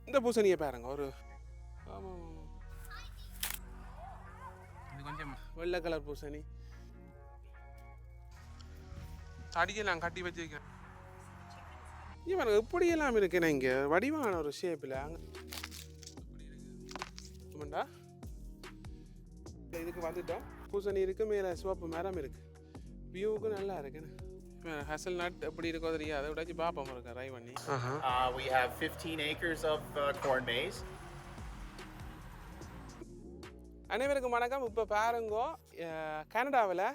இந்த பூசணியை பாருங்க ஒரு ஆமாம் இது கொஞ்சம் வெள்ளை கலர் பூசணி அடிக்க நான் கட்டி வச்சிருக்கேன். இவன் எப்படியெல்லாம் இருக்குண்ணே இங்கே வடிவான ஒரு ஷேப்பில் ஆமாண்டா இதுக்கு வந்துட்டோம். பூசணி இருக்கு, மேலே சிவப்பு மரம் இருக்கு, வியூவுக்கு நல்லா இருக்குன்னு. ஹசல் நட் எப்படி இருக்கோ தெரியாது, அதை விடாச்சு பார்ப்போம் இருக்கா ட்ரை பண்ணி. We have 15 acres of corn maze. அனைவருக்கும் வணக்கம். இப்போ பாருங்கோ கனடாவில்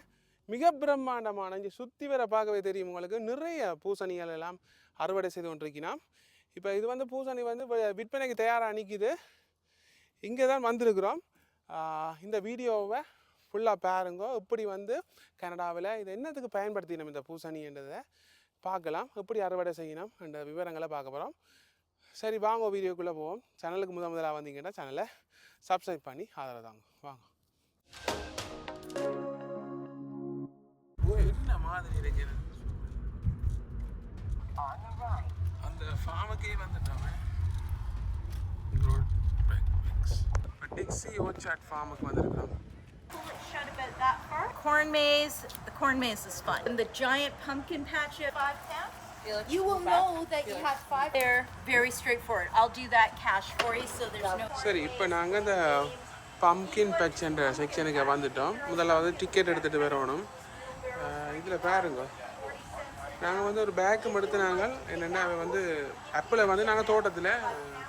மிக பிரம்மாண்டமான இங்கே சுற்றி வர பார்க்கவே தெரியும் உங்களுக்கு நிறைய பூசணிகள் எல்லாம் அறுவடை செய்து கொண்டிருக்கிறோம். இப்போ இது வந்து பூசணி வந்து விற்பனைக்கு தயாராக நிற்கிது. இங்கே தான் வந்திருக்கிறோம். இந்த வீடியோவை ஃபுல்லாக பாருங்கோ. எப்படி வந்து கனடாவில் இது என்னத்துக்கு பயன்படுத்தினோம் இந்த பூசணின்றதை பார்க்கலாம், எப்படி அறுவடை செய்யணும் என்ற விவரங்களை பார்க்க போகிறோம். சரி வாங்க வீடியோக்குள்ளே போவோம். சேனலுக்கு முதலாக வந்தீங்கன்னா சேனலை சப்ஸ்கிரைப் பண்ணி ஆதரவு தாங்க. வாங்க. என்ன மாதிரி இருக்கு அந்த ஃபார்முக்கே வந்துட்டோமே. டிக்ஸி ஓச்சாட் ஃபார்முக்கு வந்திருக்கிறோம். Chat about that part. Corn maze. The corn maze is fun. And the giant pumpkin patch at 5 pounds. You will know that you have 5. They're very straightforward. I'll do that cash for you, so there's no. சரி, இப்போ நாங்கள் இந்த pumpkin பேட்ச்ன்ற செக்ஷனுக்கு வந்துட்டோம். முதல்ல ticket எடுத்துகிட்டு வரணும். இதில் பாருங்க, நாங்கள் வந்து ஒரு பேக்கும் எடுத்து நாங்கள் என்னென்னா வந்து ஆப்பிளை வந்து நாங்கள் தோட்டத்தில்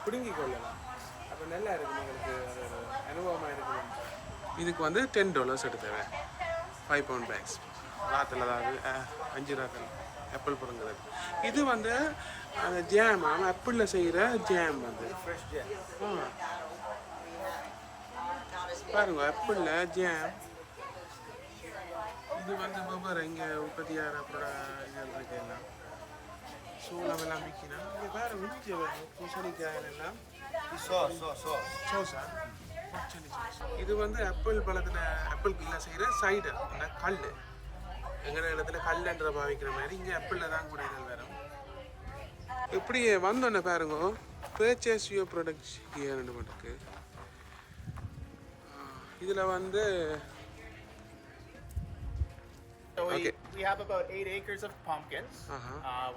பிடுங்கி கொள்ளலாம். அப்போ நல்லா இருக்குது, எங்களுக்கு அது ஒரு அனுபவமாக இருக்குது. இதுக்கு வந்து $10 எடுத்தவை 5 pound பேக்ஸ். ராத்தில் அதாவது 5 ராத்தில் ஆப்பிள் பிடுங்குறது. இது வந்து அந்த ஜேம் ஆப்பிளில் செய்கிற ஜேம் வந்து பாருங்க, ஆப்பிளில் ஜேம். இது வந்து வெவ்வேறு இங்கே உற்பத்தியாகிற இதெல்லாம் இருக்கு, எல்லாம் சோளம் எல்லாம் விற்கணும். இங்கே வேறு மிச்ச பூசணிக்காய் எல்லாம் சோசா. இது வந்து ஆப்பிள் பழத்தில் ஆப்பிள் இல்லை செய்கிற சைடர், அந்த கல். எங்கள் இடத்துல கல்லுன்ற பாவிக்கிற மாதிரி இங்கே ஆப்பிளில் தான் கூட இதழ் வரும். இப்படி வந்தோன்னே பாருங்க, பர்ச்சேஸ் யுவர் ப்ராடக்ட்ஸ் ஹியர்னு மட்டுக்கு. இதில் வந்து So we have about 8 acres of pumpkins.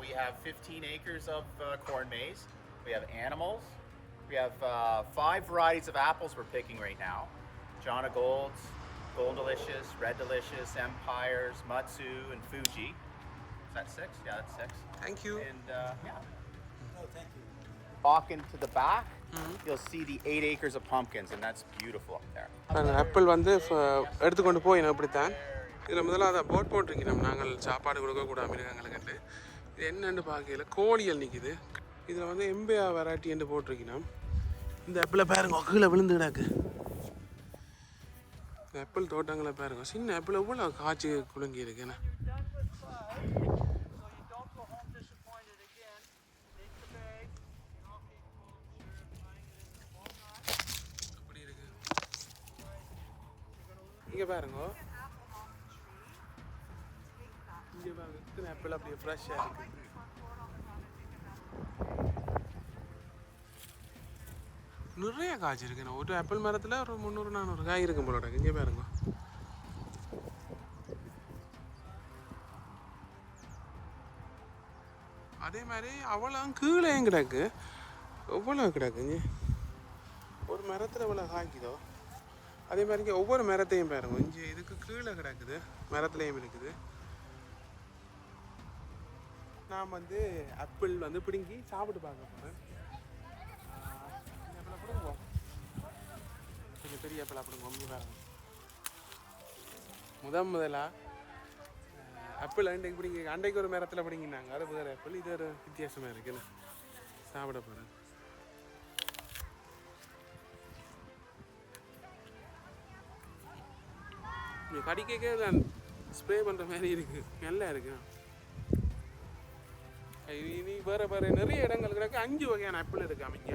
We have 15 acres of corn maze. We have animals. We have 5 varieties of apples we're picking right now. John of Golds, Gold Delicious, Red Delicious, Empires, Matsu, and Fuji. Is that 6? Yeah, that's 6. Thank you. And yeah. Oh, thank you. Walk into the back, you'll see the 8 acres of pumpkins, and that's beautiful up there. Apple வந்து எடுத்துக்கொண்டு போயிடும். இப்படித்தான் இதில் முதல்ல அதை boat போட்டிருக்கணும். நாங்கள் சாப்பாடு கொடுக்கக்கூடாது மிருகங்களுக்குண்டு. இது என்னென்னு பார்க்கல, கோழிகள் நிற்கிது. இதில் வந்து எம்பையா வெரைட்டி என்று போட்டிருக்கணும். இந்த ஆப்பிளை பாருங்க, கீழே விழுந்து கிடக்கு. இந்த ஆப்பிள் தோட்டங்களை பாருங்க, சின்ன ஆப்பிள் எவ்வளோ காய்ச்சி குலுங்கி இருக்குண்ணா. அப்படி இருக்கு. இங்கே பாருங்க, இங்கே பாருங்க, இத்தனை ஆப்பிள் அப்படியே ஃப்ரெஷ்ஷாக இருக்குது. நிறைய காய்ச்சி இருக்குண்ணா. ஒரு ஆப்பிள் மரத்தில் ஒரு 300-400 காய் இருக்கும் போல. இங்கே பாருங்க, அதே மாதிரி அவ்வளோ கீழேயும் கிடக்கு, எவ்வளோ கிடக்குங்க. ஒரு மரத்தில் எவ்வளோ காய்க்குதோ அதே மாதிரி இங்கே ஒவ்வொரு மரத்தையும் பாருங்க. இங்கே இதுக்கு கீழே கிடக்குது, மரத்துலேயும் இருக்குது. நான் வந்து ஆப்பிள் வந்து பிடுங்கி சாப்பிட்டு பார்க்க போகிறேன். பிடுங்குவோம், கொஞ்சம் பெரிய ஆப்பிள் பிடுங்குவோம். இங்கே பாருங்க, முதலாக ஆப்பிள் அண்டைக்கு பிடிங்கி, அண்டைக்கு ஒரு மரத்தில் பிடிங்கினாங்க. அது வேறு ஆப்பிள், இது ஒரு வித்தியாசமாக இருக்குன்னு சாப்பிட போகிறேன். கடிக்க நான் ஸ்ப்ரே பண்ணுற மாதிரி இருக்குது, நல்லா இருக்கு. இனி வேறு வேறு நிறைய இடங்கள் கிடக்கு. 5 வகையான ஆப்பிள் இருக்குது அமைங்க.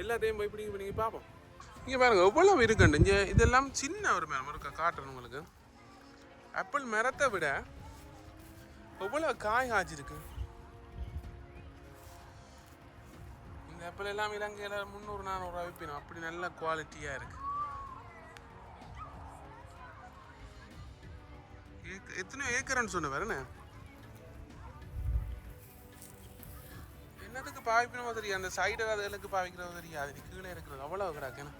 எல்லாத்தையும் போய் பிடிங்கி பார்ப்போம். இங்கே பாருங்க எவ்வளோ இருக்குண்டு. இங்கே இதெல்லாம் சின்ன ஒரு மரம் இருக்கா, காட்டுறேன் உங்களுக்கு. ஆப்பிள் மரத்தை விட எவ்வளோ காய் காய்ச்சிருக்கு. இந்த ஆப்பிள் எல்லாம் இலங்கையில் 300-400 விற்பினோம். அப்படி நல்ல குவாலிட்டியாக இருக்குது. எத்தனை ஏக்கர்னு சொன்ன வரேண்ணே? என்னத்துக்கு பாவிக்கணுமோ தெரியும், அந்த சைடு அதுகளுக்கு பாவிக்கிறதோ தெரியாது. அது கீழே இருக்கிறது அவ்வளோ கிடக்குன்னு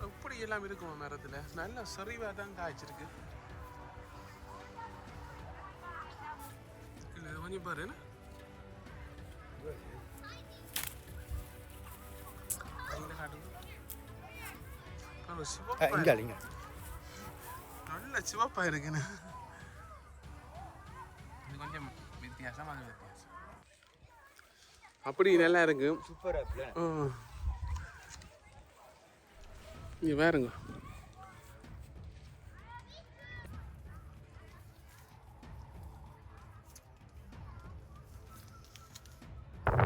எப்படி எல்லாம் இருக்குமா மரத்தில். நல்ல செறிவாக தான் காய்ச்சிருக்கு. இல்லை கொஞ்சம் பாரு நல்ல சிவப்பா இருக்குன்னு. இது கொஞ்சம் வித்தியாசமாக வித்தியாசம். அப்படி நல்லா இருக்கு. சூப்பராக இங்கே பாருங்க.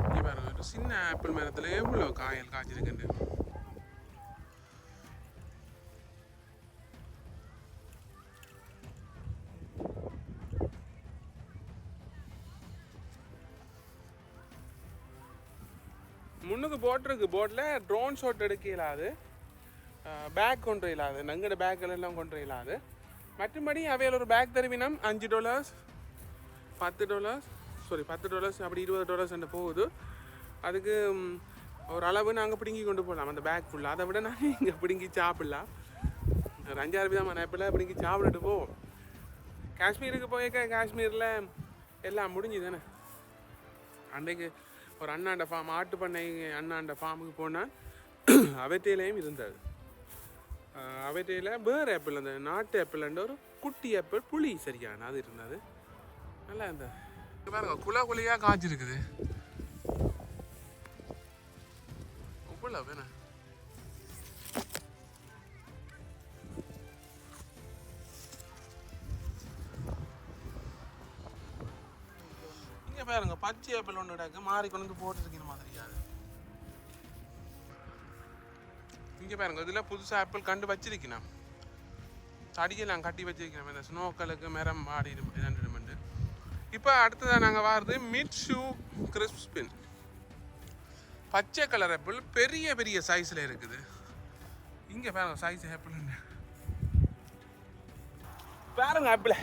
இங்கே பாருங்க, ஒரு சின்ன ஆப்பிள் மரத்தில் எவ்வளோ காயல் காய்ச்சிருக்குண்டு. முன்னுக்கு போட் இருக்கு. போட்டில் ட்ரோன் ஷாட் எடுக்க இயலாது, பேக் கொண்டு இயலாது, நங்கட பேக்கில் எல்லாம் கொண்டு இயலாது. மற்றபடி அவையில் ஒரு பேக் தருவினம் $5, $10, $10 அப்படி $20 போகுது. அதுக்கு ஒரு அளவு நாங்கள் பிடுங்கி கொண்டு போகலாம் அந்த பேக் ஃபுல்லாக. அதை விட நாங்கள் இங்கே பிடுங்கி சாப்பிடலாம். ஒரு 5-6 விதமான ஆப்பிள் பிடுங்கி சாப்பிட்டுட்டு போவோம். காஷ்மீருக்கு போயிருக்க, காஷ்மீரில் எல்லாம் முடிஞ்சு தானே. அன்றைக்கு ஒரு அண்ணாண்ட ஃபார்ம், ஆட்டு பண்ணை அண்ணாண்ட ஃபார்முக்கு போனால் அவற்றையிலையும் இருந்தது. அவற்றையில் வேறு ஆப்பிள், அந்த நாட்டு ஆப்பிள்ன்ற ஒரு குட்டி ஆப்பிள் புளி சரியான அது இருந்தது. நல்லா இருந்தது. பாருங்க, குலை குலையாக காய்ச்சிருக்குது. அவ்வளோ வேணா பாருங்க. பச்சை ஆப்பிள் ஒன்று கிடக்கு, மாறி கொண்டு வந்து போட்டுருக்கிற மாதிரியாது. இங்கே பாருங்க, இதில் புதுசாக ஆப்பிள் கண்டு வச்சிருக்கணும். தடியெல்லாம் கட்டி வச்சிருக்கிறோம். இந்த ஸ்னோக்களுக்கு மரம் மாடி ரெண்டு. இப்போ அடுத்ததாக நாங்கள் வாரது மிட்ஷூ கிறிஸ்பின். பச்சை கலர் ஆப்பிள் பெரிய பெரிய சைஸில் இருக்குது. இங்கே பாருங்க சைஸ் ஆப்பிள் பாருங்க. ஆப்பிள்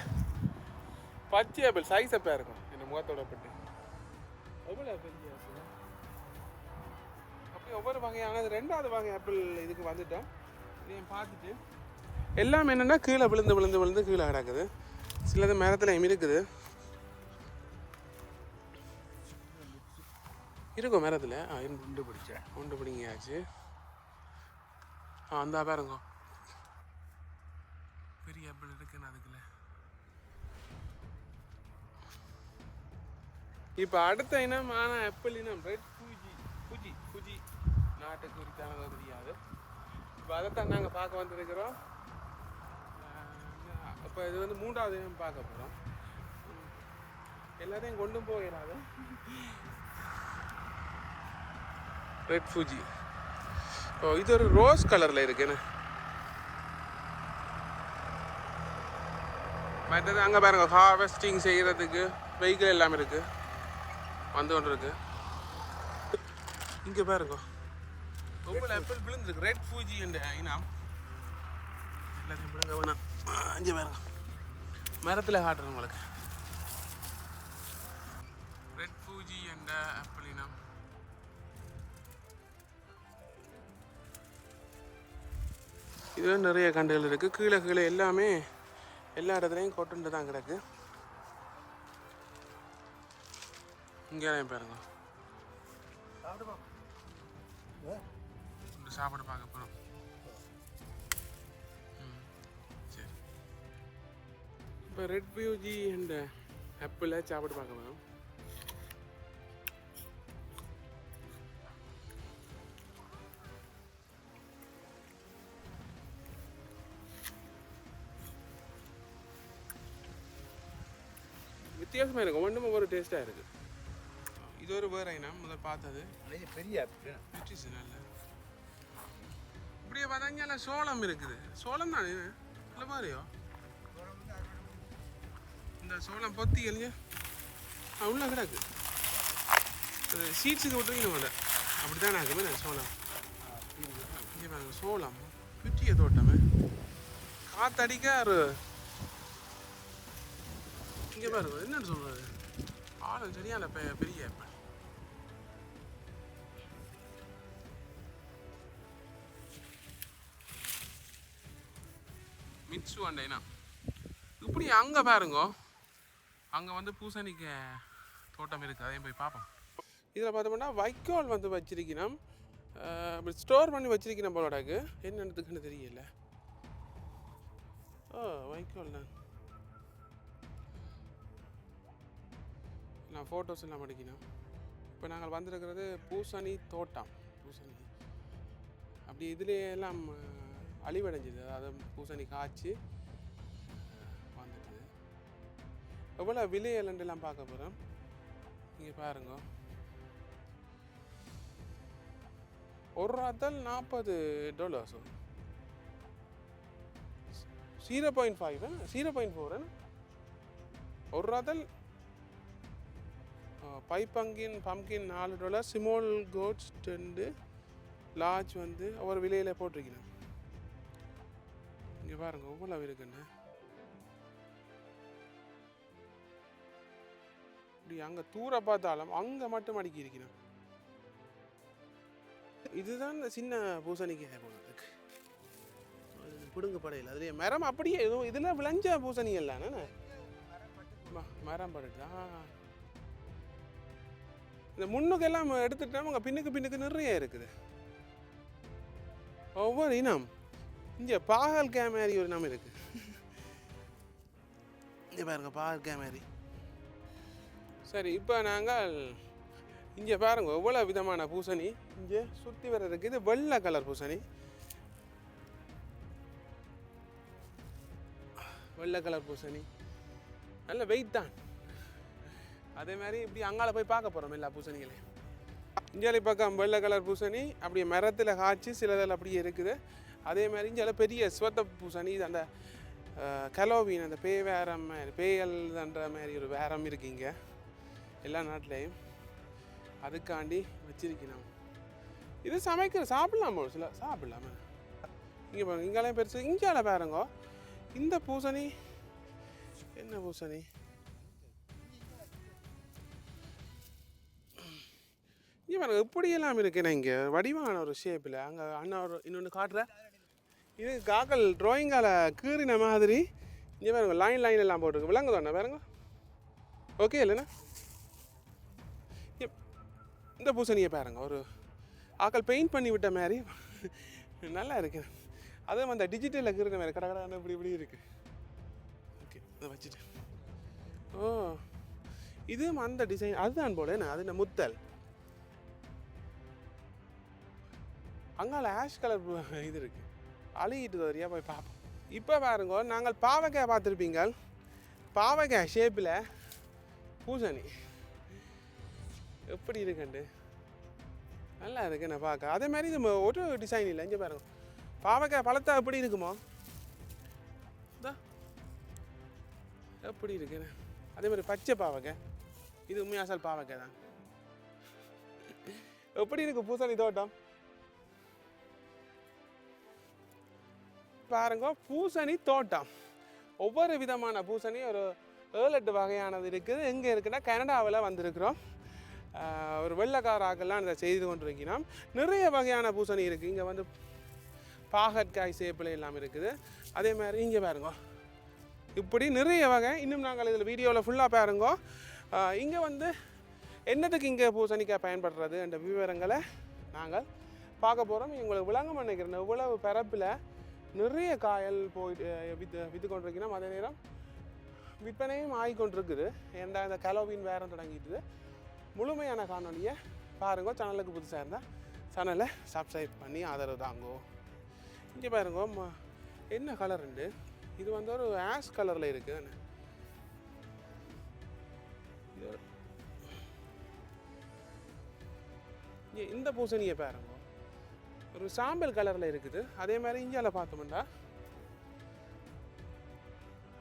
பச்சை ஆப்பிள் சைஸை பாருங்க. முகத்தோட பட்டு எவ்வளோ பெரிய ஆப்பிள். அப்படி ஒவ்வொரு வகையானது 2வது வகை ஆப்பிள் இதுக்கு வந்துட்டோம். இதையும் பார்த்துட்டு எல்லாம் என்னென்னா கீழே விழுந்து கீழே கிடக்குது. சிலது மரத்தில் இருக்குது, இருக்கும் மரத்தில். உண்டு பிடிங்கியாச்சு. அந்த பாருங்க பெரிய ஆப்பிள் இருக்குன்னு அதுக்குள்ள. இப்போ அடுத்த இனமான ஆப்பிள் இனம் ரெட் ஃபூஜி. நாட்டுக்கு உரித்தானதோ தெரியாது. இப்போ அதைத்தான் நாங்கள் பார்க்க வந்துருக்கிறோம். இப்போ இது வந்து 3வது இனம் பார்க்க போகிறோம். எல்லாத்தையும் கொண்டு போகிறாது. Red Fuji. ஓ, இது ஒரு ரோஸ் கலரில் இருக்குன்னு. மற்றது அங்கே பாருங்க, ஹார்வெஸ்டிங் செய்கிறதுக்கு வெஹிக்கிள் எல்லாமே இருக்குது, வந்து கொண்டு இருக்கு. இங்கே பாருங்க, ஒவ்வொரு ஆப்பிள் விழுந்துருக்கு. ரெட் ஃபூஜி என்ற இனம். எல்லாத்தையும் விழுங்க வேணாம். அஞ்சு பாருங்க, மரத்தில் காட்டுறேன் உங்களுக்கு. ரெட் ஃபூஜி என்ற ஆப்பிள் இனம். இதுல நிறைய கண்டுகள் இருக்குது. கீழே எல்லாமே எல்லா இடத்துலையும் கொட்டுண்டு தான் கிடக்கு. இங்கே பாருங்க, சாப்பாடு பார்க்க போகிறோம். சரி, இப்போ ரெட் ஃபூஜி என்ற ஆப்பிளை சாப்பாடு பார்க்க போகிறோம். வித்தியாசமாக இருக்கும், ஒன்றும் ஒவ்வொரு டேஸ்ட்டாக இருக்குது. இது ஒரு வேற இனம், முதல் பார்த்தது பெரிய ஆப்பிள். நல்ல இப்படியே பார்த்தா சோளம் இருக்குது. சோளம் தானே இல்லை மாதிரியோ? இந்த சோளம் பொத்தி எளிய உள்ள கிடக்கு. அது சீட்ஸுக்கு விட்டுருக்கீங்க மேலே. அப்படிதான் இருக்குமே சோளம். இங்கே பாருங்க சோளம் குட்டிய தோட்டமே காத்தடிக்க ஒரு இங்கே பாருங்க என்னன்னு சொல்றது ஆளும் சரியான பெரிய ஆப்பிள். மிட்சு அண்டைனா இப்படி அங்கே பாருங்க அங்கே வந்து பூசணிக்கு தோட்டம் இருக்குது, அதையும் போய் பார்ப்போம். இதில் பார்த்தோம்னா வைக்கோல் வந்து வச்சிருக்கணும், இப்படி ஸ்டோர் பண்ணி வச்சிருக்கணும் போலடாக்கு, என்னென்னதுக்குன்னு தெரியல. ஓ வைக்கோல் தான். நான் ஃபோட்டோஸ் எல்லாம் படிக்கணும். இப்போ நாங்கள் வந்திருக்கிறது பூசணி தோட்டம். பூசணி அப்படி இதுலேயே எல்லாம் அழிவடைஞ்சிது, அதாவது பூசணி காய்ச்சி வந்துடுது. எவ்வளோ விலையெல்லாம் பார்க்க போகிறோம். இங்கே பாருங்க, ஒரு ராத்தல் $40. 0.5 0.4 ஒரு ராத்தல். பம்கின் $4, ஸ்மால் கோட்ஸ் 2, லார்ஜ் வந்து ஒவ்வொரு விலையில் போட்டிருக்கணும். இங்கே பாருங்க எவ்வளோ இருக்குன்னு. இப்படி அங்கே தூர பார்த்தாலும் அங்கே மட்டும் அடிக்கி இருக்கணும். இதுதான் இந்த சின்ன பூசணிக்காய் போல இருக்கு, பிடுங்க படையில். அதுலேயே மரம் அப்படியே எதுவும் இதில் விளைஞ்ச பூசணிகள் தானே, மரம் படுதா. இந்த முன்னுக்கெல்லாம் எடுத்துட்டா உங்கள் பின்னுக்கு நிறைய இருக்குது. ஒவ்வொரு இனம் இங்கே பாகல்காய் மாதிரி ஒரு இனம் இருக்கு. இங்கே பாருங்க பாகல்காய் மாதிரி. சரி, இப்போ நாங்கள் இங்கே பாருங்க எவ்வளோ விதமான பூசணி இங்கே சுற்றி வர இருக்குது. இது வெள்ளை கலர் பூசணி, வெள்ளை கலர் பூசணி நல்ல வெயிட் தான். அதே மாதிரி இப்படி அங்கால போய் பார்க்க போகிறோம் எல்லா பூசணிகளையும். இந்தியாவில் பக்கம் வெள்ளை கலர் பூசணி அப்படியே மரத்தில் காய்ச்சி சிலதில் அப்படியே இருக்குது. அதே மாதிரி இந்தியாவில் பெரிய ஸ்வத்த பூசணி, இது அந்த கலோவின் அந்த வேரம் மாதிரி பேயல்ன்ற மாதிரி ஒரு வேரம் இருக்குங்க எல்லா நாட்டிலையும். அதுக்காண்டி வச்சிருக்கணும். இது சாப்பிடலாமா? ஒரு சில சாப்பிடலாமா? இங்கே பாருங்க, இங்கெல்லாம் பெருசு. இந்தியாவில் பாருங்க இந்த பூசணி என்ன பூசணி, இங்கே பாருங்க இப்படியெல்லாம் இருக்குண்ணே. இங்கே வடிவான ஒரு ஷேப்பில் அங்கே அண்ணா ஒரு இன்னொன்று காட்டுற, இது காக்கல் ட்ராயிங்கால் கீறின மாதிரி. இங்கே பாருங்க லைன் எல்லாம் போட்டிருக்கு, விளங்குதாண்ணா பாருங்க. ஓகே இல்லைண்ணா? இந்த பூசணியை பாருங்க ஒரு ஆக்கள் பெயிண்ட் பண்ணி விட்ட மாதிரி நல்லா இருக்கு. அதுவும் அந்த டிஜிட்டலில் கீறின மாதிரி கடை இப்படி இருக்குது. ஓகே, அதை வச்சுட்டு ஓ இதுவும் அந்த டிசைன் அதுதான் போல. அது என்ன முத்தல் அங்கால ஆஷ் கலர் இது இருக்குது, அழுகிட்டு வரியா போய் பார்ப்போம். இப்போ பாருங்க, நாங்கள் பாவக்காய் பார்த்துருப்பீங்க, பாவக்காய் ஷேப்பில் பூசணி எப்படி இருக்குண்டு நல்லா இருக்கு நான் பார்க்க. அதே மாதிரி இது ஒரு டிசைன் இல்லை. இங்கே பாருங்க பாவக்காய் பழத்தா எப்படி இருக்குமோ எப்படி இருக்குன்னு. அதே மாதிரி பச்சை பாவக்காய், இது உண்மையாக அசல் பாவக்காய் தான். எப்படி இருக்கு பூசணி தோட்டம் பாருங்க. பூசணி தோட்டம் ஒவ்வொரு விதமான பூசணி ஒரு 7-8 வகையானது இருக்குது. எங்கே இருக்குன்னா கனடாவில் வந்திருக்கிறோம். ஒரு வெள்ளைக்காராக்கெல்லாம் இதை செய்து கொண்டிருக்கிறோம். நிறைய வகையான பூசணி இருக்குது. இங்கே வந்து பாகற்காய் சேப்பில் எல்லாம் இருக்குது. அதே மாதிரி இங்கே பாருங்க இப்படி நிறைய வகை. இன்னும் நாங்கள் இதில் வீடியோவில் ஃபுல்லாக பாருங்க. இங்கே வந்து என்னத்துக்கு இங்கே பூசணிக்காய் பயன்படுறது என்ற விவரங்களை நாங்கள் பார்க்க போகிறோம். உங்களுக்கு விளங்கம் நினைக்கிறேன். இவ்வளவு பரப்பில் நிறைய காயல் போயிட்டு விற்று கொண்டிருக்கிறோம். அதே நேரம் விற்பனையும் ஆகிக்கொண்டிருக்குது. ஏன்டா இந்த கலோவின் வேறம் தொடங்கிட்டு. முழுமையான காணொலியை பாருங்க. சேனலுக்கு புதுசாக இருந்தால் சேனலை சப்ஸ்கிரைப் பண்ணி ஆதரவு தாங்கோ. இங்கே பாருங்க என்ன கலர் உண்டு. இது வந்து ஒரு ஆஷ் கலரில் இருக்குது. இந்த பூசணியை பாருங்க ஒரு சாம்பல் கலரில் இருக்குது. அதே மாதிரி இந்தியாவில் பார்த்தோம்னா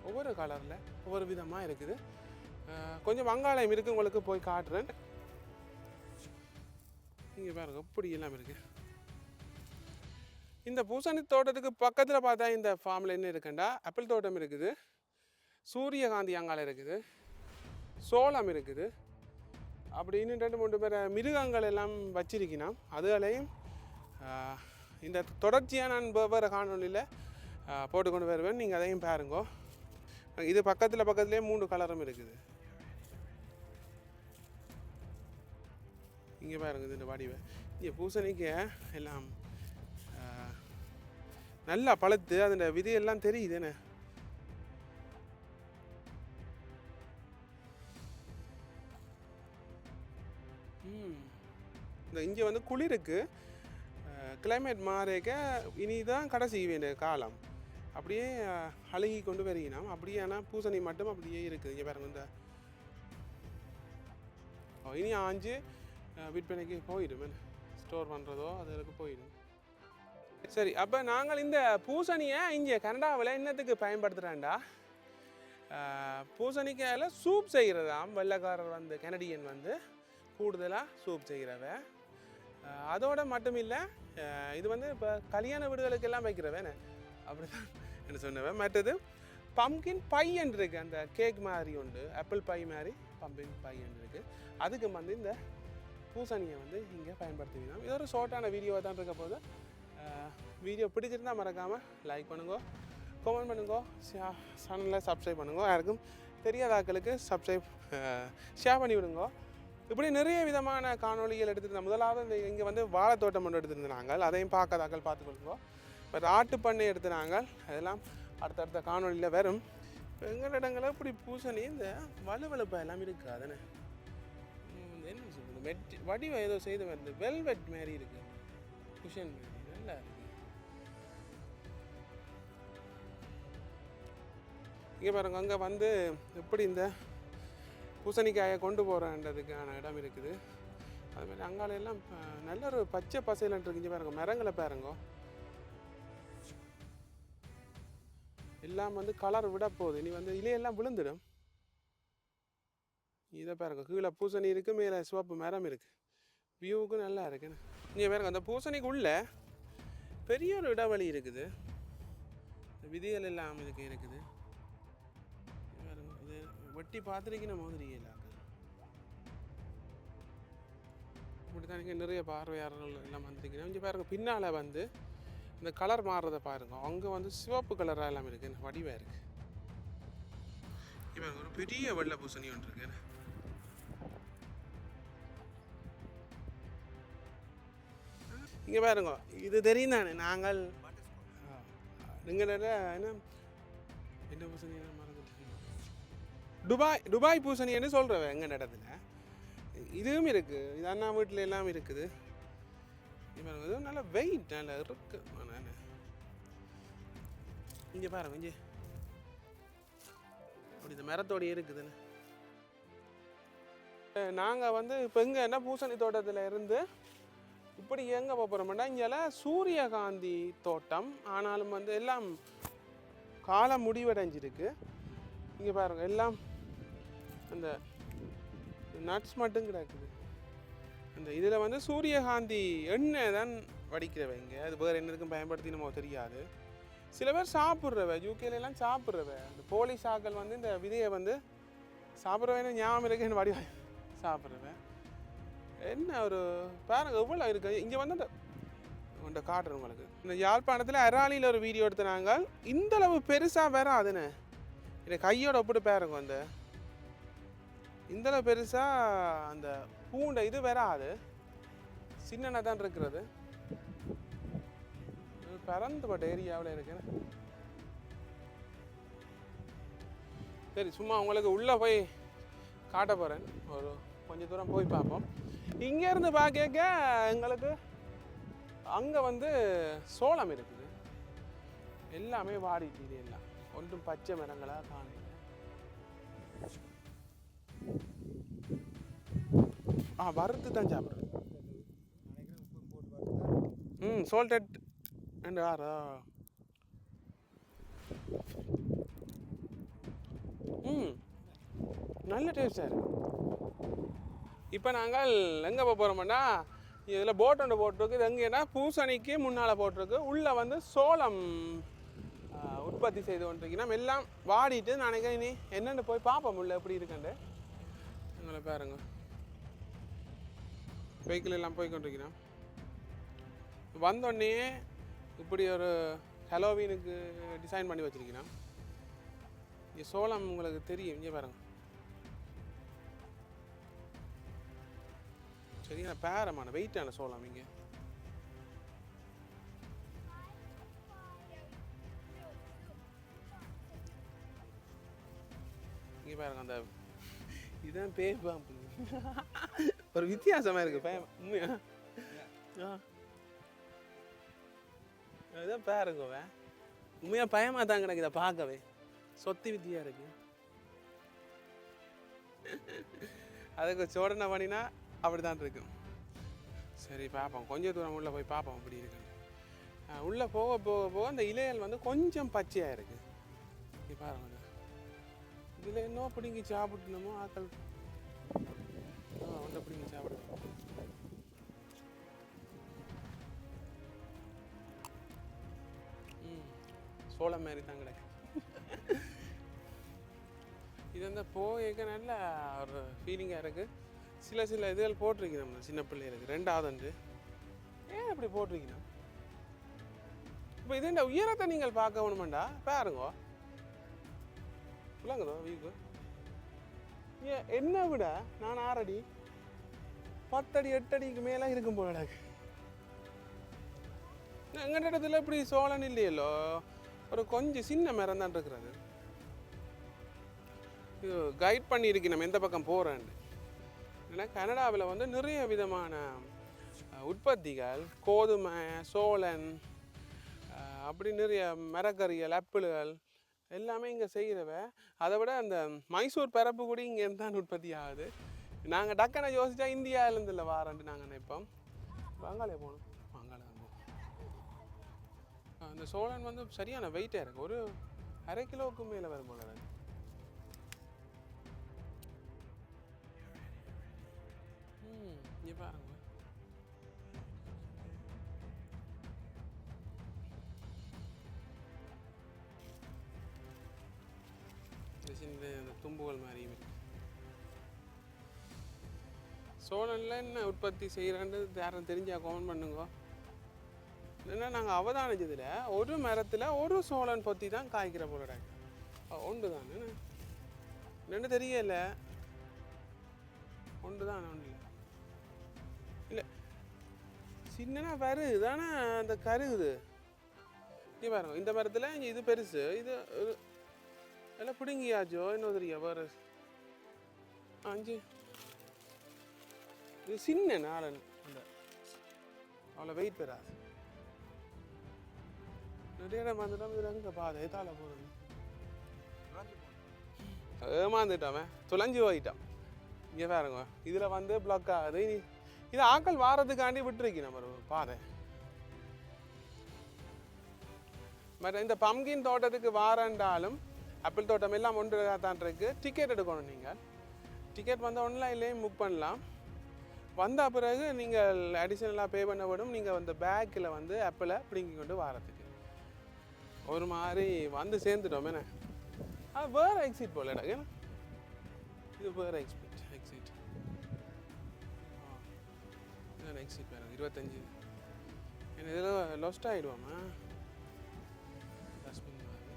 ஒவ்வொரு கலரில் ஒவ்வொரு விதமாக இருக்குது. கொஞ்சம் வங்காளம் இருக்குது, உங்களுக்கு போய் காட்டுறேன். இங்கே பாருங்க எப்படி எல்லாம் இருக்குது. இந்த பூசணி தோட்டத்துக்கு பக்கத்தில் பார்த்தா இந்த ஃபார்மில் என்ன இருக்குண்டா ஆப்பிள் தோட்டம் இருக்குது, சூரியகாந்தி அங்கால இருக்குது, சோளம் இருக்குது, அப்படி இன்னும் 2-3 பேர் மிருகங்கள் எல்லாம் வச்சிருக்கணும். அதுகளையும் இந்த தொடர்ச்சியாக நான் வெவ்வேறு காணொலியில் போட்டுக்கொண்டு வருவேன், நீங்கள் அதையும் பாருங்கோ. இது பக்கத்துலேயே 3 கலரும் இருக்குது. இங்கே பாருங்க இந்த வடிவை. இங்கே பூசணிக்கு எல்லாம் நல்லா பழுத்து அதோட விதையெல்லாம் தெரியுதுன்னு. இந்த இங்கே வந்து குளிருக்கு கிளைமேட் மாறேக்க இனிதான் கடை செய்ய வேண்டிய காலம். அப்படியே அழுகி கொண்டு வருகினோம். அப்படியே ஆனால் பூசணி மட்டும் அப்படியே இருக்குது. இங்கே பாருங்க இந்த இனி ஆஞ்சு விற்பனைக்கு போயிடும், ஸ்டோர் பண்ணுறதோ அதுக்கு போயிடும். சரி, அப்போ நாங்கள் இந்த பூசணியை இங்கே கனடாவில் என்னத்துக்கு பயன்படுத்துகிறேன்டா, பூசணிக்காயில் சூப் செய்கிறதாம். வெள்ளைக்காரர் வந்து கனடியன் வந்து கூடுதலாக சூப் செய்கிறவ. அதோட மட்டும் இல்லை, இது வந்து இப்போ கல்யாண வீடுகளுக்கெல்லாம் வைக்கிறவன் அப்படி தான் என்ன சொன்னவன். மற்றது பம்கின் பை என்று இருக்குது, அந்த கேக் மாதிரி உண்டு, ஆப்பிள் பை மாதிரி பம்கின் பை என்று இருக்குது. அதுக்கு வந்து இந்த பூசணியை வந்து இங்கே பயன்படுத்திக்கலாம். இது ஒரு ஷார்ட்டான வீடியோவாக தான் இருக்க போது. வீடியோ பிடிச்சிருந்தா மறக்காமல் லைக் பண்ணுங்க, கமெண்ட் பண்ணுங்க, சேனலில் சப்ஸ்கிரைப் பண்ணுங்க. யாருக்கும் தெரியாத ஆட்களுக்கு சப்ஸ்கிரைப் ஷேர் பண்ணி விடுங்க. இப்படி நிறைய விதமான காணொலிகள் எடுத்துருந்தோம். முதலாவது இந்த இங்கே வந்து வாழைத்தோட்டம் ஒன்று எடுத்துருந்தாங்க, அதையும் பார்க்காதாக்கள் பார்த்துக்கொள்ளுங்க. பட் ஆட்டு பண்ணை எடுத்துனாங்க, அதெல்லாம் அடுத்தடுத்த காணொலியில் வரும். இப்போ எங்கள் இடங்களில் இப்படி பூசணி இந்த வலுவலுப்பாக எல்லாம் இருக்குது. அதனே என்ன சொல்கிறது, வடிவம் ஏதோ செய்து வருது, வெல்வெட் மாரி இருக்குது, குஷன் மாரி நல்லா இருக்குது. இங்கே பாருங்க, அங்கே வந்து எப்படி இந்த பூசணிக்காயை கொண்டு போகிறன்றதுக்கான இடம் இருக்குது. அதுமாதிரி அங்காலையெல்லாம் நல்ல ஒரு பச்சை பசையிலன் இருக்கு. இங்கே பாருங்க, மரங்களை பாருங்க, எல்லாம் வந்து கலர் விட போகுது. இனி வந்து இலையெல்லாம் விழுந்துடும். இதை பாருங்க, கீழே பூசணி இருக்குது, மேலே சிவப்பு மரம் இருக்குது. வியூவுக்கு நல்லா இருக்குன்னு. இங்கே பாருங்க, அந்த பூசணிக்கு உள்ள பெரிய ஒரு இடைவெளி இருக்குது, விதிகள் எல்லாம் இதுக்கு இருக்குது. இது வெட்டி பார்த்துருக்கின மாதிரி இல்லாது. இப்படி தான் இங்கே நிறைய பார்வையாளர்கள் எல்லாம் வந்துருக்கணும். இங்கே பாருங்க, பின்னால் வந்து இந்த கலர் மாறுறதை பாருங்க, அங்கே வந்து சிவப்பு கலராக எல்லாம் இருக்குது, வடிவாக இருக்குது. இப்போ ஒரு பெரிய வெள்ளை பூசணி ஒன்று இருக்கு. இங்கே பாருங்க, இது தெரியும் தானே, நாங்கள் நீங்கள் என்ன என்ன பூசணி மறந்துட்டு, துபாய் பூசணின்னு சொல்கிறவன் எங்கள் இடத்துல. இதுவும் இருக்குது, இது அண்ணா வீட்டில் எல்லாம் இருக்குது. இதுவும் நல்லா வெயிட் நல்லா இருக்கு. இங்கே பாருங்க, இங்கே அப்படி இந்த மரத்தோடு இருக்குதுன்னு. நாங்கள் வந்து இப்போ இங்கே என்ன பூசணி தோட்டத்தில் இருந்து இப்படி எங்கே போகிறோம்னா, இங்கே சூரியகாந்தி தோட்டம். ஆனாலும் வந்து எல்லாம் காலம் முடிவடைஞ்சிருக்கு. இங்கே பாருங்கள், எல்லாம் அந்த நட்ஸ் மட்டும் கிடக்குது. அந்த இதில் வந்து சூரியகாந்தி எண்ணெய் தான் வடிக்கிறவங்க, அது வேறு என்னதுக்கும் பயன்படுத்தினமோ தெரியாது. சில பேர் சாப்பிட்றவ, யூகேலாம் சாப்பிட்றவ, அந்த போலீஸ் ஆக்கள் வந்து இந்த விதையை வந்து சாப்பிட்றவன்னு ஞாபகம் இருக்குன்னு வடி சாப்பிட்றவ. என்ன ஒரு பாருங்க எவ்வளோ இருக்குது. இங்கே வந்து அந்த காட்டுறேன் உங்களுக்கு. இந்த யாழ்ப்பாணத்தில் அராலியில் ஒரு வீடியோ எடுத்துனாங்க, இந்தளவு பெருசாக வேற அதுன்னு இந்த கையோட ஒப்பிட்டு பாருங்க. அந்த இந்தளவு பெருசாக அந்த பூண்டை இது வராது, சின்னதாக தான் இருக்கிறது. பறந்துபட்ட ஏரியாவில் இருக்கு. சரி, சும்மா உங்களுக்கு உள்ளே போய் காட்ட போகிறேன், ஒரு கொஞ்சம் தூரம் போய் பார்ப்போம். இங்கேருந்து பார்க்க எங்களுக்கு அங்கே வந்து சோளம் இருக்குது, எல்லாமே வாடிட்டு, இது எல்லாம் ஒன்றும் பச்சை மரங்களாக காணல. வறுத்து தான் சாப்பிட்றேன். சால்டட் அண்ட் ஆரா. நல்ல டேஸ்டாக இருக்கு. இப்போ நாங்கள் எங்கே போக போகிறோம்னா, இதில் போட் ஒன்று போட்டிருக்கு. இது எங்கேன்னா பூசணிக்கு முன்னால் போட்டிருக்கு. உள்ளே வந்து சோளம் உற்பத்தி செய்து கொண்டிருக்கீங்கன்னா எல்லாம் வாடிட்டு நாளைக்கு இனி என்னென்னு போய் பார்ப்போம் உள்ள எப்படி இருக்குண்டு. உங்களை பாருங்க, வெஹிக்கிள் எல்லாம் போய் கொண்டிருக்கிறோம். வந்தோடனே இப்படி ஒரு ஹலோவீனுக்கு டிசைன் பண்ணி வச்சிருக்கிறோம். இங்கே சோளம் உங்களுக்கு தெரியும், இங்கே பாருங்க. சரியான பேரமான வெயிட்டான சோளம் இங்கே. இங்கே பாருங்க, அந்த இதுதான் பேய் பாம்பு. ஒரு வித்தியாசமா இருக்கு பயம் உண்மையா. அதுதான் பாருங்க, உண்மையா பயமா தான் கிடக்கு இதை பார்க்கவே. சொத்தி வித்தியா இருக்கு. அதுக்கு சோடனை பண்ணினா அப்படிதான் இருக்கும். சரி பார்ப்போம், கொஞ்சம் தூரம் உள்ளே போய் பார்ப்போம் அப்படி இருக்கு. உள்ளே போக போக போக அந்த இலைகள் வந்து கொஞ்சம் பச்சையாக இருக்குது. இங்கே பாருங்க, இதில் என்ன பிடிங்கி சாப்பிட்டுனமோ ஆக்கள் ஒன்றை பிடிங்கி சாப்பிடுவோம். சோளம் மாதிரி தான் கிடக்கு. இது வந்து போக நல்ல ஒரு ஃபீலிங்காக இருக்குது. சில சில இதுகள் போட்டிருக்கு நம்ம சின்ன பிள்ளைகளுக்கு 2வது ஏன் அப்படி போட்டிருக்கணும். இப்போ இது இந்த உயரத்தை நீங்கள் பார்க்க வேணுமெண்டா பாருங்கோ, இல்லைங்கதோ வீக்கு என்ன விட நான் 6 அடி 10 அடி 8 அடிக்கு மேலே இருக்கும் போல எனக்கு. எங்கள் இடத்துல இப்படி சோழன் இல்லையல்லோ, ஒரு கொஞ்சம் சின்ன மரம் தான் இருக்கிறது. இது கைட் பண்ணியிருக்கு நம்ம எந்த பக்கம் போகிறேன்னு. ஏன்னா கனடாவில் வந்து நிறைய விதமான உற்பத்திகள், கோதுமை, சோளன், அப்படி நிறைய மரக்கறிகள், ஆப்பிள்கள் எல்லாமே இங்கே செய்கிறவ. அதை விட அந்த மைசூர் பரப்பு கூட இங்கே தான் உற்பத்தி ஆகுது. நாங்கள் டக்குன்னு யோசிச்சா இந்தியாவிலேருந்து இல்லை வாரன்ட்டு நாங்கள் நினைப்போம். வங்காளே போகணும், வங்காளம் தான் போகணும். அந்த சோளன் வந்து சரியான வெயிட்டாக இருக்குது, ஒரு 1/2 கிலோவுக்கு மேலே வரும் போல இருக்கு. இங்கே பாருங்க, சின்ன அந்த தும்புகள் மாதிரியும் இருக்கு. சோழனில் என்ன உற்பத்தி செய்கிறான்னு யாரும் தெரிஞ்சா கமெண்ட் பண்ணுங்க. ஏன்னா நாங்கள் அவதானிச்சதில் ஒரு மரத்தில் ஒரு சோழன் பொத்தி தான் காய்க்கிற போல ஒன்று தான் என்னென்னு தெரியல. ஒன்று தான் ஒன்று இல்லை சின்னனா வருது தானே அந்த கருகுது. இங்கே பாருங்க, இந்த மரத்தில் இங்கே இது பெருசு, இது எல்லாம் பிடுங்கியாச்சோ இன்னும் தெரியா வேறு 5 இது சின்ன நாளன் அந்த அவ்வளோ வெயிட் பெறாது. நிறைய இடம் வந்துட்டோம். இது அங்கே பாதை எதால போகிறது ஏமாந்துட்டோமே, தொலைஞ்சி போயிட்டோம். இங்கே பாருங்க, இதில் வந்து பிளாக் ஆகுது. இது ஆக்கள் வாரத்துக்காண்டி விட்டுருக்கு நம்ம பாதை. மற்ற இந்த பம்கின் தோட்டத்துக்கு வாரண்டாலும் ஆப்பிள் தோட்டம் எல்லாம் ஒன்று தான் இருக்குது. டிக்கெட் எடுக்கணும். நீங்கள் டிக்கெட் வந்து ஆன்லைன்லேயும் புக் பண்ணலாம். வந்த பிறகு நீங்கள் அடிஷ்னலாக பே பண்ண விடும். நீங்கள் வந்து பேக்கில் வந்து ஆப்பிளை பிடிங்கி கொண்டு வாரத்துக்கு ஒரு மாதிரி வந்து சேர்ந்துட்டோம். என்ன அது வேறு எக்ஸிட் போல ஏன்னா இது வேறு எக்ஸிட் எக்ஸிட் பாருங்க 25. ஏன்னா இதில் லாஸ்ட் ஆகிடுவோமா. டஸ்ட்பின் மாதிரி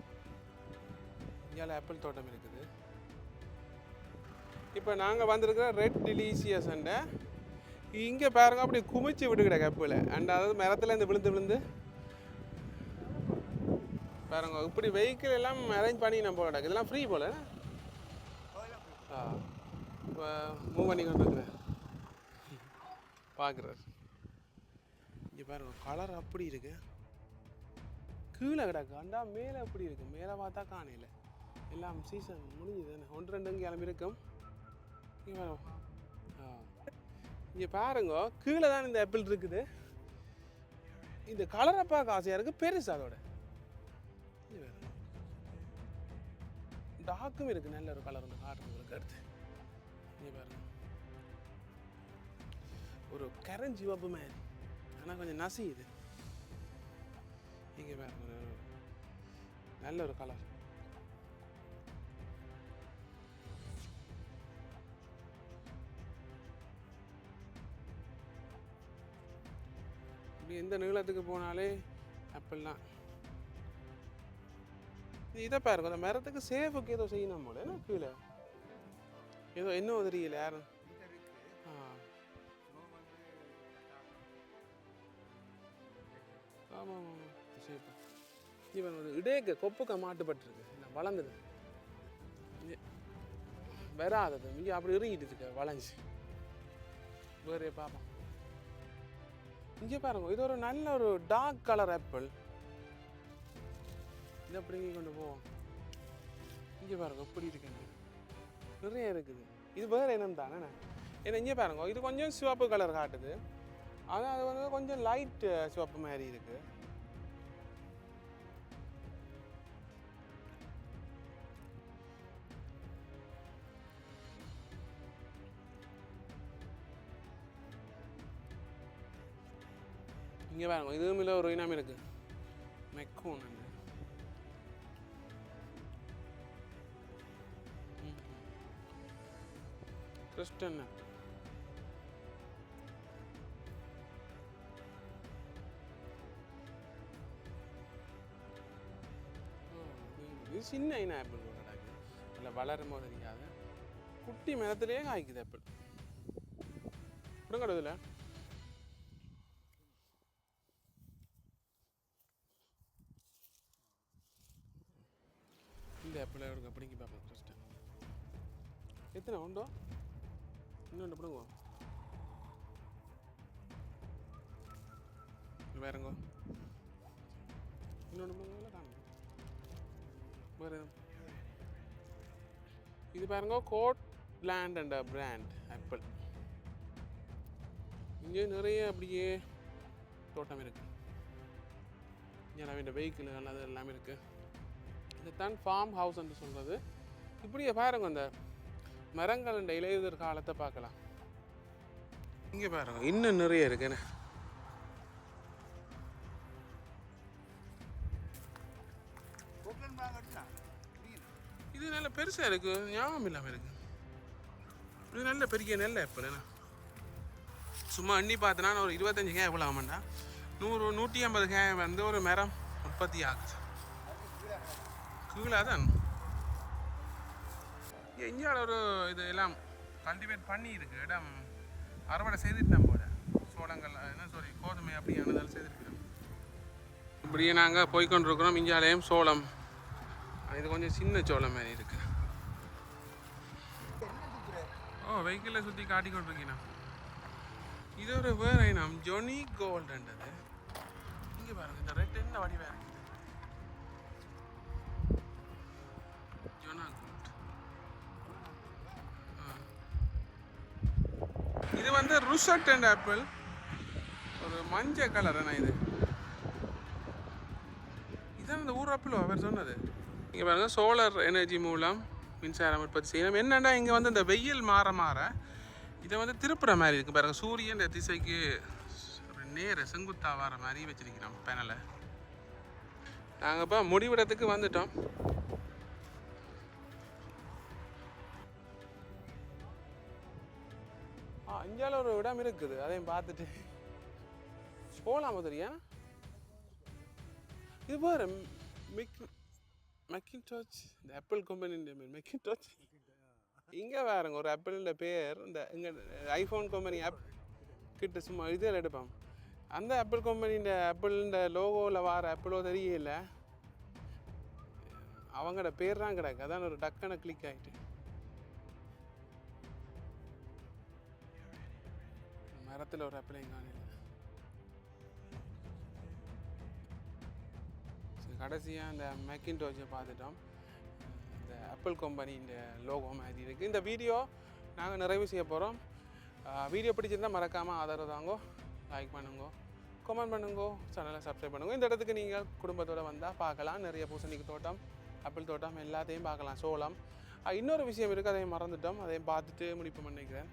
இங்கே ஆப்பிள் தோட்டம் இருக்குது. இப்போ நாங்கள் வந்திருக்கிற ரெட் டெலிஷியஸ்ண்ட இங்கே பாருங்க, அப்படி குமிச்சு விட்டுக்கிட கப்பில் அண்ட் அதாவது மரத்தில் இந்த விழுந்து விழுந்து பாருங்க. இப்படி வெஹிக்கிள் எல்லாம் அரேஞ்ச் பண்ணி நம்ம போல இதெல்லாம் ஃப்ரீ போல. இப்போ மூவ் பண்ணி கொண்டு இருக்கிறேன் பார்க்குறாரு. இங்கே பாருங்க, கலர் அப்படி இருக்கு, கீழே கிடக்கு அண்டா மேலே அப்படி இருக்கு. மேலே பார்த்தா காணையில் எல்லாம் சீசன் முடிஞ்சுது. 1-2 கிளம்பி இருக்கும். இங்கே பாருங்க, கீழே தான் இந்த ஆப்பிள் இருக்குது. இந்த கலரை பார்க்க ஆசையாக இருக்குது, பெருசு அதோட. டார்க்கும் இருக்குது, நல்ல ஒரு கலர் வந்து காட்டுறதுக்கு அடுத்து. இங்கே பாருங்க, ஒரு கரஞ்சிவப்பு மாதிரி, ஆனால் கொஞ்சம் நசியுது. இங்கே பாருங்க, நல்ல ஒரு கலர். இப்படி எந்த நீளத்துக்கு போனாலே ஆப்பிள் தான். இதை பாருங்க, அந்த மரத்துக்கு சேஃபுக்கு ஏதோ செய்யணும் போல. என்ன கீழே ஏதோ என்ன தெரியல யாரும். ஆமாம் ஆமாம், சேஃபு. இவன் ஒரு இடையக்க கொப்புக்க மாட்டுப்பட்டுருக்கு, வளர்ந்துது வராதது இங்கே அப்படி இறங்கிட்டு இருக்க வளைஞ்சு. வேறே பார்ப்போம். இங்கே பாருங்க, இது ஒரு நல்ல ஒரு டார்க் கலர் ஆப்பிள். இது அப்படி கொண்டு போவோம். இங்கே பாருங்க எப்படி இருக்குங்க, நிறைய இருக்குது. இது வேறு என்னன்னு தானே. ஏன்னா இங்கே பாருங்க, இது கொஞ்சம் சிவப்பு கலர் காட்டுது, ஆனால் அது வந்து கொஞ்சம் லைட் சிவப்பு மாதிரி இருக்கு. இங்கே பாருங்க, இதுவும் இல்லை ஒரு இனம் இருக்கு, மெக்கூன். கிறிஸ்டன் இது சின்ன ஐனா ஆப்பிள் கிடக்கு, இல்லை வளரும் போது தெரியாது. குட்டி மரத்துலேயே காய்க்குது ஆப்பிள். கொடுங்கடதுல இந்த ஆப்பிள் எடுங்க, பிடிங்கி பார்ப்போம். கிறிஸ்டன் எத்தனை உண்டோ? இன்னொன்று பிடுங்கோ. வேறங்க இன்னொன்று பிடுங்க காணும். வேறு இது பாருங்க, code land and brand Apple. இங்கே நிறைய அப்படியே தோட்டம் இருக்கு. இங்கே இந்த வெஹிக்கிள்கள் அது எல்லாமே இருக்கு. இதுதான் ஃபார்ம் ஹவுஸ் என்று சொல்றது. இப்படியே பாருங்க, அந்த மரங்கள் இந்த இலையுதிர் காலத்தை பார்க்கலாம். இங்கே பாருங்க, இன்னும் நிறைய இருக்கு. என்ன இது நல்ல பெருசா இருக்கு, ஞாபகம் இல்லாமல் இருக்கு. இது நல்ல பெரிய நெல் ஆப்பிள். என்ன சும்மா எண்ணி பார்த்தனா ஒரு 25 காய் எவ்வளோ ஆமாண்டா, 100-150 காய் வந்து ஒரு மரம் உற்பத்தி ஆகுது. கீழே தான் இந்தியாவில் ஒரு இது எல்லாம் கல்டிவேட் பண்ணி இருக்கு, இடம் அறுவடை செய்துட்டோம் போல. சோளங்கள் கோதுமை அப்படியானதால் செய்திருக்கிறோம். இப்படியே நாங்கள் போய்கொண்டிருக்கிறோம். இந்தியாவிலேயும் சோளம், இது கொஞ்சம் சின்ன சோளம் மாதிரி இருக்கு. ஓ, வெஹிக்கிளில் சுற்றி காட்டிக்கொண்டிருக்கீங்க. இது ஒரு வேறு இனம், ஜொனி கோல்டுன்றது. இங்கே பாருங்க, இந்த ரெட் என்ன வடிவாக இருக்குது, ஜொனா கோல்ட். இது வந்து ருசட் அண்ட் ஆப்பிள், ஒரு மஞ்சள் கலர். என்ன இது? இதான் இந்த ஊர் ஆப்பிளோ அவர் சொன்னது. இங்கே பாருங்க, சோலார் எனர்ஜி மூலம் மின்சாரம் உற்பத்தி செய்யணும். என்னென்னா இங்கே வந்து இந்த வெயில் மாற இதை வந்து திருப்புற மாதிரி இருக்குது பாருங்க. சூரியன் திசைக்கு நேர செங்குத்தா வர மாதிரி வச்சிருக்கிறோம் பேனலை. நாங்கள் இப்போ முடிவிடத்துக்கு வந்துட்டோம். இந்தியாவில் ஒரு இடம் இருக்குது, அதையும் பார்த்துட்டு போகலாமா தெரியா? இது பாரு, மெக்கின்டாச், இந்த ஆப்பிள் கம்பெனின்ற பேர் மெக்கின்டாச். இங்கே வேறுங்க ஒரு ஆப்பிளின் பேர், இந்த இங்கே ஐஃபோன் கம்பெனி ஆப் கிட்ட சும்மா இதில் எடுப்போம். அந்த ஆப்பிள் கம்பெனின்ற ஆப்பிளின் லோகோவில் வர ஆப்பிளோ தெரியல, அவங்களோட பேர் தான் கிடக்கு. அதான் ஒரு டக்குன்னு கிளிக் ஆகிட்டு. மரத்தில் ஒரு ஆப்பிளையும் காணல. கடைசியாக இந்த மெக்கின்டாச்சை பார்த்துட்டோம். இந்த ஆப்பிள் கம்பெனின்ற லோகோ மாதிரி இருக்குது. இந்த வீடியோ நாங்கள் நிறைவு செய்ய போகிறோம். வீடியோ பிடிச்சிருந்தால் மறக்காமல் ஆதரவு தாங்கோ, லைக் பண்ணுங்கோ, கமெண்ட் பண்ணுங்கோ, சேனலை சப்ஸ்கிரைப் பண்ணுங்க. இந்த இடத்துக்கு நீங்கள் குடும்பத்தோடு வந்தால் பார்க்கலாம். நிறைய பூசணிக்கு தோட்டம், ஆப்பிள் தோட்டம் எல்லாத்தையும் பார்க்கலாம். சோளம் இன்னொரு விஷயம் இருக்குது, அதையும் மறந்துட்டோம். அதையும் பார்த்துட்டு முடிப்பு பண்ணிக்கிறேன்.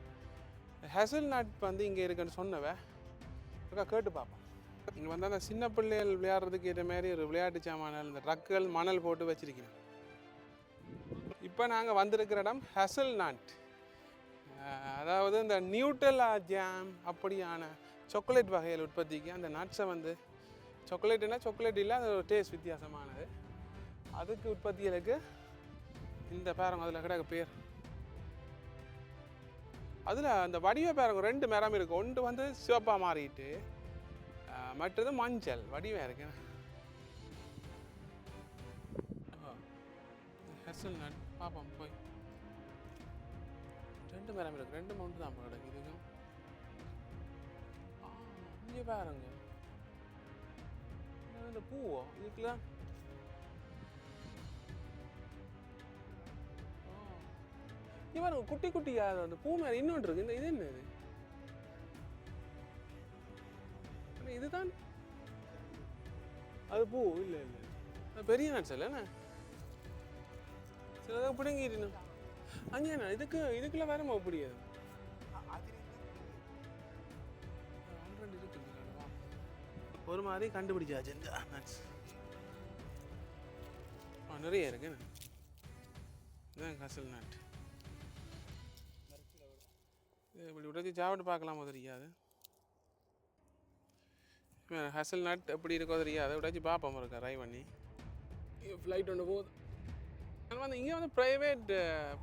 ஹெசல் நட் வந்து இங்கே இருக்குன்னு சொன்னவ கேட்டு பார்ப்போம். இங்கே வந்து அந்த சின்ன பிள்ளைகள் விளையாடுறதுக்கு ஏற்ற மாதிரி ஒரு விளையாட்டு சாமான்கள் இந்த ட்ரக்குகள் மணல் போட்டு வச்சிருக்கிறோம். இப்போ நாங்கள் வந்திருக்கிற இடம் ஹெசல் நட், அதாவது இந்த நியூட்டெல்லா ஜாம் அப்படியான சாக்லேட் வகைகள் உற்பத்திக்கு அந்த நட்ஸை வந்து சாக்லேட்டுன்னா சாக்லேட் இல்லை, அது ஒரு டேஸ்ட் வித்தியாசமானது. அதுக்கு உற்பத்திகளுக்கு இந்த பேரங்க அதில் கிடக்க பேர், அதில் அந்த வடிவ பேரங்க 2 மரம் இருக்குது. ஒன்று வந்து சிவப்பாக மாறிட்டு மற்றது மஞ்சள் வடிவாக இருக்கு. ஹெசல் நட் பார்ப்போம் போய். 2 மரம் இருக்குது, 2 மவுண்டு தான் கிடக்கு. இதுக்கும் இங்கே பாருங்க இந்த பூவோ இதுக்குலாம் பாருங்க குட்டி குட்டியாக அந்த பூ மேலே இன்னொன்று இருக்கு. இந்த இது என்னது? இதுதான் அது பூ இல்லை இல்லை, பெரிய நட்ஸ் இல்லைண்ணே, சிலதாக பிடுங்கிடணும். அங்கேண்ணா இதுக்குள்ள வேற முடியாது. ஒரு மாதிரி கண்டுபிடிச்சாச்சு இந்த நட்ஸ். நிறைய இருக்கு. இதுதான் ஹெசல் நட். இப்படி உடச்சி சாப்பிட்டு பார்க்கலாம் தெரியாது. ஹெசல் நட் எப்படி இருக்கோ தெரியாது, உடச்சி பார்ப்போம் இருக்கா ட்ரை பண்ணி. ஃப்ளைட் ஒன்று போகுது. ஆனால் வந்து இங்கே வந்து ப்ரைவேட்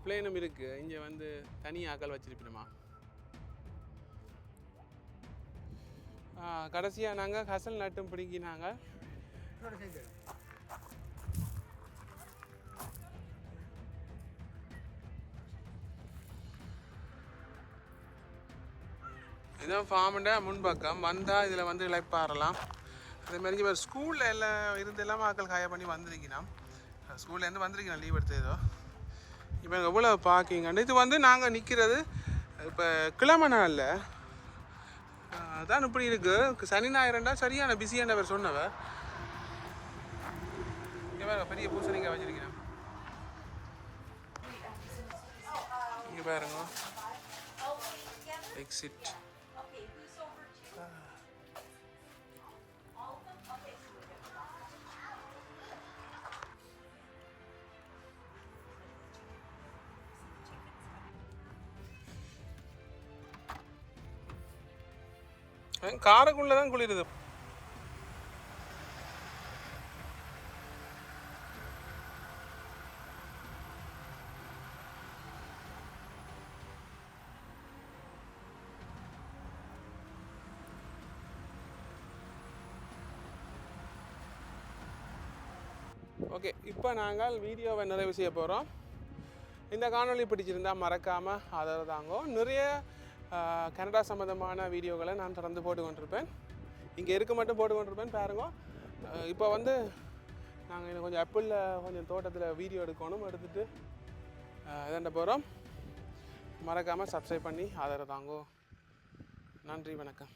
பிளேனும் இருக்குது. இங்கே வந்து தனி ஆக்கள் வச்சிருப்பினுமா. கடைசியாக நாங்கள் ஹெசல் நட்டும் பிடிங்கினாங்க. இதான் ஃபார்முண்டா முன்பக்கம் வந்தால் இதில் வந்து இழைப்பாறலாம். அதேமாதிரி இப்போ ஸ்கூலில் எல்லாம் இருந்து எல்லாம் ஆக்கள் காய பண்ணி வந்திருக்கணும். ஸ்கூல்லேருந்து வந்திருக்கணும் லீவ் எடுத்து ஏதோ. இப்போ எவ்வளோ பார்க்கிங்க. இது வந்து நாங்கள் நிற்கிறது இப்போ கிழமை நாளில் அதான் இப்படி இருக்குது. சனி ஞாயிறுண்டா சரியான பிஸியான பேர் சொன்னவ. இங்கே வேறு பெரிய பூசணிக்காய் வச்சிருக்கேன். இங்கே பாருங்க எக்ஸிட். காருக்குள்ளே தான் குளிருது. ஓகே, இப்போ நாங்கள் வீடியோவை நிறைவு செய்ய போகிறோம். இந்த காணொளி பிடிச்சிருந்தால் மறக்காமல் ஆதரவு தாங்கோ. நிறைய கனடா சம்மந்தமான வீடியோக்களை நான் தொடர்ந்து போட்டுக்கொண்டிருப்பேன். இங்கே இருக்க மட்டும் போட்டுக்கொண்டிருப்பேன் பாருங்க. இப்போ வந்து நாங்கள் கொஞ்சம் ஆப்பிளில் கொஞ்சம் தோட்டத்தில் வீடியோ எடுத்துகிட்டு இதாண்ட போகிறோம். மறக்காமல் சப்ஸ்கிரைப் பண்ணி ஆதரவு தாங்கோ. நன்றி, வணக்கம்.